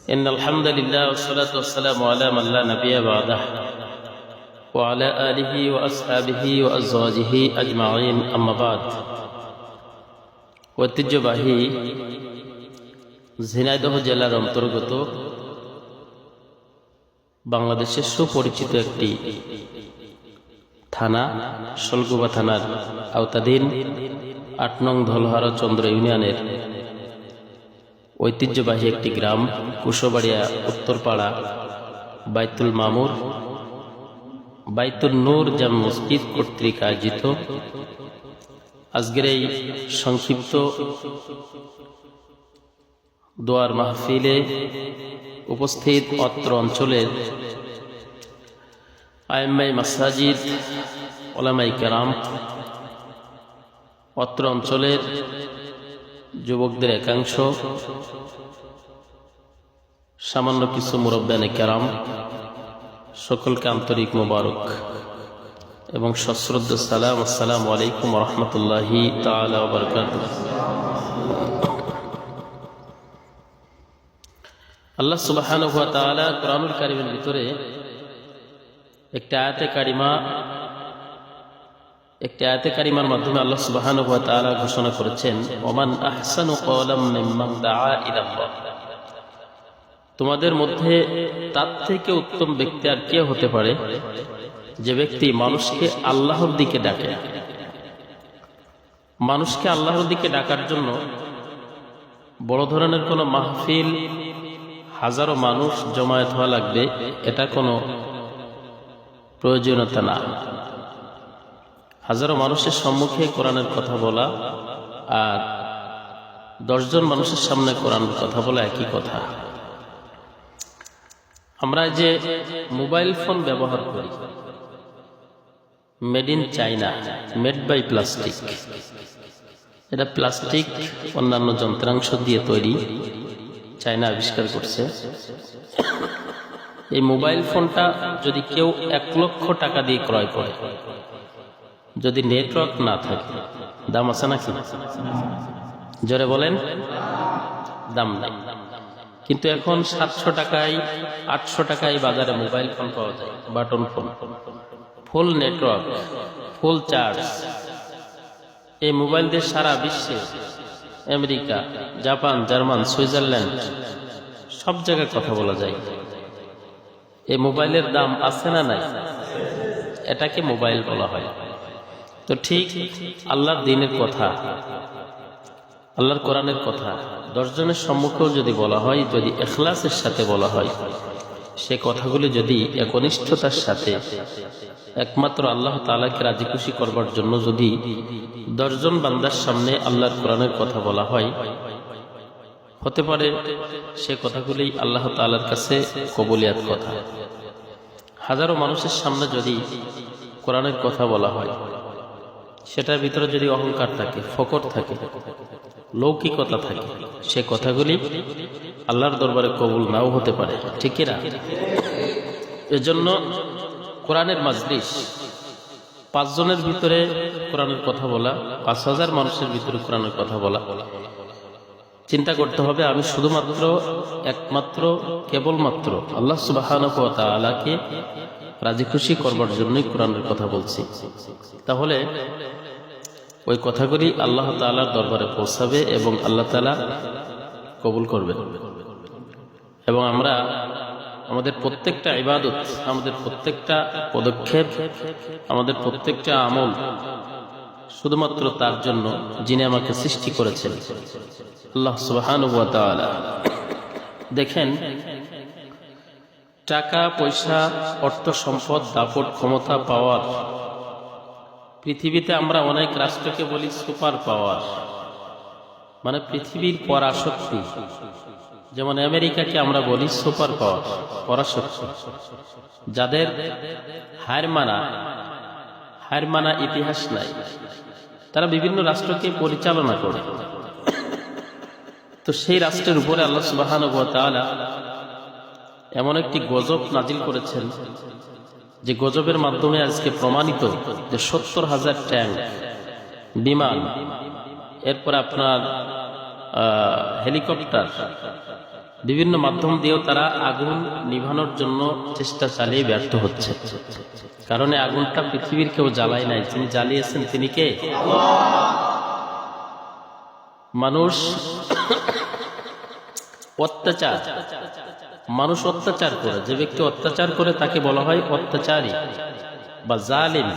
إن الحمد لله والصلاة والسلام على من لا نبي بعده وعلى آله وأصحابه وأزواجه أجمعين أما بعد ঐতিহ্যবাহী ঝিনাইদহ জেলার অন্তর্গত বাংলাদেশের সুপরিচিত একটি থানা শলগুবা থানার আওতাধীন ৮ নং ধলহারা চন্দ্র ইউনিয়নের ঐতিহ্যবাহী একটি গ্রাম কুশবাড়িয়া উত্তরপাড়া বাইতুল মামুর বাইতুল নূর জামে মসজিদ কর্তৃক আয়োজিত আজকের এই সংক্ষিপ্ত দোয়ার মাহফিলে উপস্থিত অত্র অঞ্চলের আইম্মাই মাসাজিদ ওলামাই কেরাম, অত্র অঞ্চলের যুবকদের একাংশ, সামান্য কিছু মুরব্বানে কেরাম, সকলকে আন্তরিক মোবারক এবং সশ্রদ্ধ সালাম। আসসালামু আলাইকুম ওয়া রাহমাতুল্লাহি তাআলা ওয়া বারাকাতুহু। আল্লাহ সুবহানাহু ওয়া তাআলা কোরআনুল কারীমের ভিতরে একটি আয়াতে কারিমার মাধ্যমে আল্লাহ সুবহানাহু ওয়া তাআলা ঘোষণা করেছেন, ওমান আহসানু ক্বালাম মিম্মান দাআ ইলাল্লাহ। তোমাদের মধ্যে তার থেকে উত্তম ব্যক্তি আর কে হতে পারে যে ব্যক্তি মানুষকে আল্লাহর দিকে ডাকে। মানুষকে আল্লাহর দিকে ডাকার জন্য বড় ধরনের কোনো মাহফিল, হাজারো মানুষ জমায়েত হওয়া লাগবে, এটা কোনো প্রয়োজনীয়তা না। হাজারো মানুষের সম্মুখে কোরআনের কথা বলা আর 10 জন মানুষের সামনে কোরআনের কথা বলা একই কথা। আমরা যে মোবাইল ফোন ব্যবহার করি, made in China, made by plastic. এটা প্লাস্টিক অন্যান্য যন্ত্রাংশ দিয়ে তৈরি, চায়না আবিষ্কার করছে। এই মোবাইল ফোনটা যদি কেউ 1 লক্ষ টাকা দিয়ে ক্রয় করে, যদি নেটওয়ার্ক না থাকে, দাম আছে নাকি? জোরে বলেন, দাম নাই। কিন্তু এখন 700 টাকায় 800 টাকায় বাজারে মোবাইল ফোন পাওয়া যায়, বাটন ফোন, ফুল নেটওয়ার্ক, ফুল চার্জ। এই মোবাইল দিয়ে সারা বিশ্বে আমেরিকা, জাপান, জার্মান, সুইজারল্যান্ড সব জায়গায় কথা বলা যায়। এই মোবাইলের দাম আছে না নাই? এটাকে মোবাইল বলা হয়। তো ঠিক আল্লাহর দ্বীনের কথা, আল্লাহর কোরআনের কথা 10 জনের সম্মুখেও যদি বলা হয়, যদি ইখলাসের সাথে বলা হয়, সে কথাগুলি যদি একনিষ্ঠতার সাথে একমাত্র আল্লাহ তাআলাকে রাজি খুশি করবার জন্য যদি 10 জন বান্দার সামনে আল্লাহর কোরআনের কথা বলা হয়, হতে পারে সে কথাগুলি আল্লাহ তাআলার কাছে কবুলিয়াত কথা। হাজারো মানুষের সামনে যদি কোরআনের কথা বলা হয়, সেটার ভিতরে যদি অহংকার থাকে, ফকর থাকে, লৌকিকতা থাকে, সে কথাগুলি আল্লাহর দরবারে কবুল নাও হতে পারে, ঠিক না? এজন্য কোরআনের মাজলিস, 5 জনের ভিতরে কোরআনের কথা বলা, 5000 মানুষের ভিতরে কোরআনের কথা বলা। চিন্তা করতে হবে, আমি শুধুমাত্র একমাত্র কেবলমাত্র আল্লাহ সুবহানাহু ওয়া তাআলাকে রাজি খুশি করবার জন্যই কোরআনের কথা বলছি। তাহলে ওই কথাগুলি আল্লাহ তাআলার দরবারে পৌঁছাবে এবং আল্লাহ তাআলা কবুল করবেন। এবং আমরা আমাদের প্রত্যেকটা ইবাদত, আমাদের প্রত্যেকটা পদক্ষেপ, আমাদের প্রত্যেকটা আমল শুধুমাত্র তার জন্য যিনি আমাকে সৃষ্টি করেছেন, আল্লাহ সুবহানাহু ওয়া তাআলা। দেখেন, টাকা পয়সা, অর্থ সম্পদ, দাপট, ক্ষমতা, পাওয়ার, পৃথিবীতে আমরা অনেক রাষ্ট্রকে বলি সুপার পাওয়ার, মানে পৃথিবীর পরাশক্তি। যেমন আমেরিকাকে আমরা বলি সুপার পাওয়ার, পরাশক্তি, যাদের হার মানা ইতিহাস নাই। তারা বিভিন্ন রাষ্ট্রকে পরিচালনা করে। তো সেই রাষ্ট্রের উপরে আল্লাহ সুবহানাহু ওয়া তাআলা এমন একটি গজব নাজিল করেছেন, যে গজবের মাধ্যমে আজকে প্রমাণিত যে 70,000 ট্যাঙ্ক, বিমান, এরপর আপনার হেলিকপ্টার, বিভিন্ন মাধ্যম দিয়েও তারা আগুন নিভানোর জন্য চেষ্টা চালিয়ে ব্যর্থ হচ্ছে। কারণ এই আগুনটা পৃথিবীর কেউ জ্বালায় নাই, যিনি জ্বালিয়েছেন তিনি কে? মানুষ অত্যাচার, মানুষ অত্যাচার করে, যে ব্যক্তি অত্যাচার করে তাকে বলা হয় অত্যাচারী বা জালিম।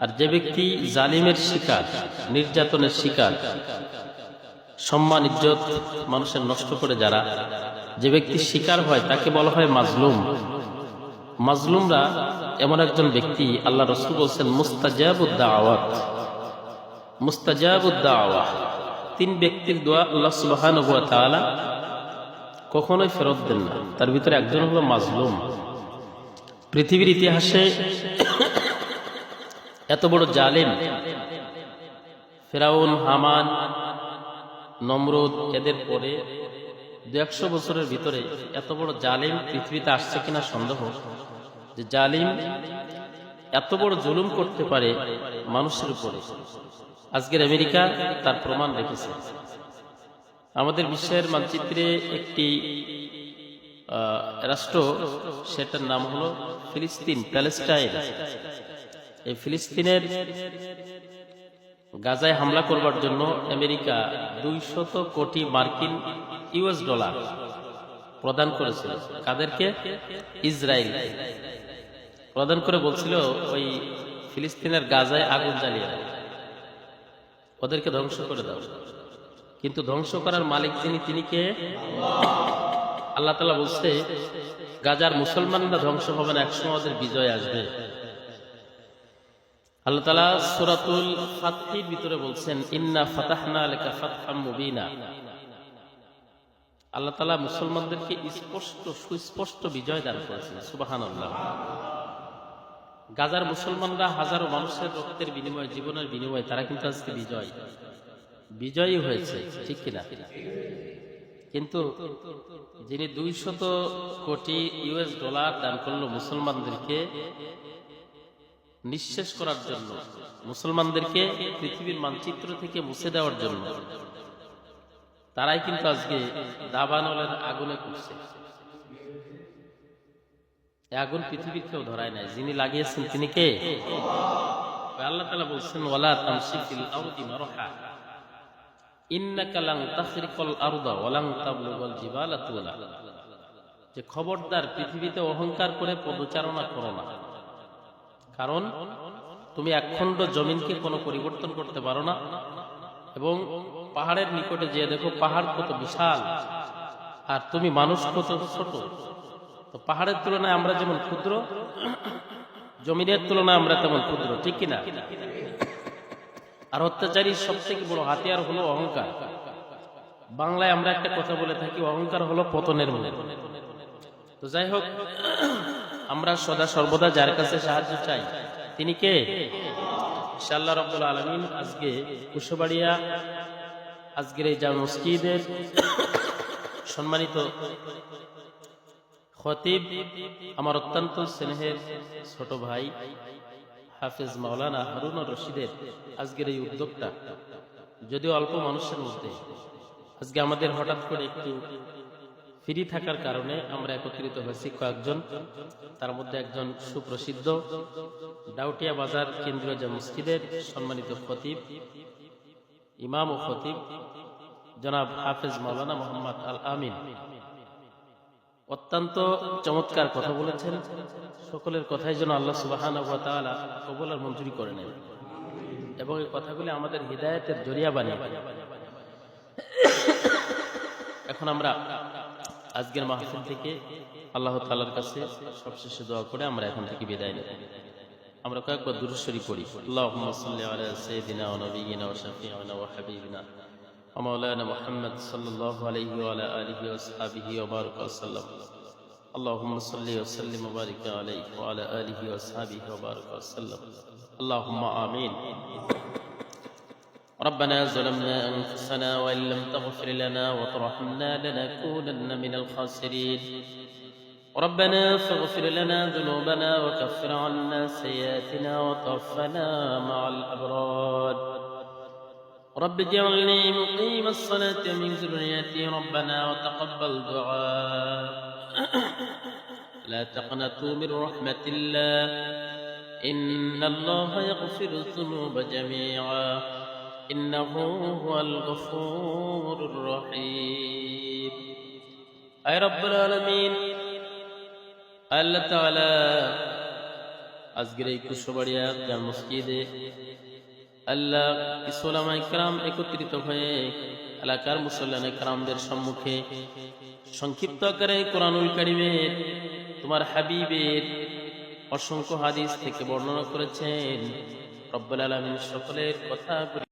আর যে ব্যক্তি জালিমের শিকার, নির্যাতনের শিকার, সম্মান ইজ্জত মানুষের নষ্ট করে যারা, যে ব্যক্তি শিকার হয় তাকে বলা হয় মাজলুম। মাজলুমরা এমন একজন ব্যক্তি, আল্লাহ রাসূল বলেছেন মুস্তাজাবুদ দাওয়াত, মুস্তাজাবুদ দাওয়া, তিন ব্যক্তির দোয়া আল্লাহ সুবহানাহু ওয়া তাআলা কখনোই ফেরত দেন না। তার ভিতরে একজন হলো মাজলুম। পৃথিবীর ইতিহাসে এত বড় জালিম ফেরাউন, হামান, নমরুদ, এদের পরে 200 বছরের ভিতরে এত বড় জালিম পৃথিবীতে আসছে কিনা সন্দেহ, যে জালিম এত বড় জুলুম করতে পারে মানুষের উপরে। আজকের আমেরিকা তার প্রমাণ রেখেছে। আমাদের বিশ্বের মানচিত্রে একটি রাষ্ট্র, সেটার নাম হলো ফিলিস্তিন, প্যালেস্টাইন। এই ফিলিস্তিনের গাজায় হামলা করবার জন্য আমেরিকা 200 কোটি মার্কিন ইউএস ডলার প্রদান করেছিল। কাদেরকে? ইসরায়েল প্রদান করে বলছিল ওই ফিলিস্তিনের গাজায় আগুন জ্বালিয়ে দাও, ওদেরকে ধ্বংস করে দাও। কিন্তু ধ্বংস করার মালিক যিনি, তিনি কে? আল্লাহ তাআলা বলছে গাজার মুসলমানরা ধ্বংস হবে না, একসময় ওদের বিজয় আসবে। আল্লাহ তাআলা সূরাতুল ফাতহির ভিতরে বলছেন ইন্না ফাতাহনা লাকা ফাতহাম মুবিনা। আল্লাহ তাআলা মুসলমানদেরকে স্পষ্ট সুস্পষ্ট বিজয় দান করেছেন। সুবহানাল্লাহ। গাজার মুসলমানরা হাজারো মানুষের রক্তের বিনিময়ে, জীবনের বিনিময়ে তারা কিন্তু আজকে বিজয়ী হয়েছে, ঠিক কিনা? কিন্তু যিনি 200 কোটি ইউএস ডলার দান করলো মুসলমানদেরকে নিঃশেষ করার জন্য, মুসলমানদেরকে পৃথিবীর মানচিত্র থেকে মুছে দেওয়ার জন্য, তারাই কিন্তু আজকে দাবানলের আগুনে পুড়ছে। আগুন পৃথিবীর কেউ ধরায় নাই, যিনি লাগিয়েছেন তিনি কে? আল্লাহ তাআলা বলছেন ওয়ালা তামশি ফিল আরদি মারহা ইন্নাকা লান তাখরিকাল আরদা ওয়া লান তাবলুগাল জিবালা তুলা। যে খবরদার পৃথিবীতে অহংকার করে পদচারণা করো না, কারণ তুমি একখণ্ড জমিনকে কোনো পরিবর্তন করতে পারো না। এবং পাহাড়ের নিকটে যেয়ে দেখো পাহাড় কত বিশাল, আর তুমি মানুষ কত ছোট। তো পাহাড়ের তুলনায় আমরা যেমন ক্ষুদ্র, জমিনের তুলনায় আমরা তেমন ক্ষুদ্র, ঠিক কিনা? আর অত্যাচারীর সবথেকে বড় হাতিয়ার হলো অহংকার। বাংলায় আমরা একটা কথা বলে থাকি, অহংকার হলো পতনের মূল। তো যাই হোক, আমরা সদা সর্বদা যার কাছে সাহায্য চাই তিনি কে? ইনশাআল্লাহ রাব্বুল আলামিন আজকে কুশবাড়িয়া, আজকের এই জামে মসজিদের সম্মানিত খতিব, আমার অত্যন্ত স্নেহের ছোট ভাই হাফেজ মাওলানা হারুনুর রশিদের আজকের এই উদ্যোগটা, যদিও অল্প মানুষের মধ্যে, আজকে আমাদের হঠাৎ করে একটু ফ্রি থাকার কারণে আমরা একত্রিত হয়েছি কয়েকজন। তার মধ্যে একজন সুপ্রসিদ্ধ ডাউটিয়া বাজার কেন্দ্রীয় জামে মসজিদের সম্মানিত খতিব, ইমাম ও খতিব জনাব হাফেজ মাওলানা মোহাম্মদ আল আমিন অত্যন্ত চমৎকার কথা বলেছেন। সকলের কথাই যেন আল্লাহ সুবহানাহু ওয়া তাআলা কবুল আর মঞ্জুরি করে নেন, এবং এই কথাগুলি আমাদের হিদায়াতের জরিয়া বানিয়ে। এখন আমরা আজকের মাহফিল থেকে আল্লাহ তাআলার কাছে সবশেষে দোয়া করে আমরা এখন থেকে বিদায় নেব। আমরা কয়েকবার দুরূদ শরীফ পড়ি। আল্লাহুম্মা সাল্লি আলা সাইয়্যিদিনা ওয়া নাবিয়িনা ওয়া শাফিঈনা ওয়া হাবিবিনা ওয়া মাওলানা মুহাম্মদ সাল্লাল্লাহু আলাইহি ওয়া আলা আলিহি ওয়া আসহাবিহি ওয়া বারাকা ওয়া সাল্লাম। আল্লাহুম্মা সাল্লি ওয়া সাল্লিম ওয়া বারিক আলাইহি ওয়া আলা আলিহি ওয়া আসহাবিহি ওয়া বারাকা ওয়া সাল্লাম। আল্লাহুম্মা আমিন। ربنا ظلمنا أنفسنا وإن لم تغفر لنا وترحمنا لنكونن من الخاسرين. ربنا فاغفر لنا ذنوبنا وكفر عنا سيئاتنا وتوفنا مع الأبرار. رب اجعلني مقيم الصلاة ومن ذريتي ربنا وتقبل دعاء لا تقنطوا من رحمة الله إن الله يغفر الذنوب جميعا إنه هو الغفور الرحيم أي رب العالمين আল্লাহ তাআলা আজকের এই কুশবাড়িয়া জামে মসজিদে আল্লাহ কিছু উলামা ইকরাম একত্রিত হয়ে এলাকার মুসল্লিয়ান ইকরামদের সম্মুখে সংক্ষিপ্ত আকারে কোরআনুল কারীমের তোমার হাবিবের অসংখ্য হাদিস থেকে বর্ণনা করেছেন। রব্বুল আলামিন সকলের কথা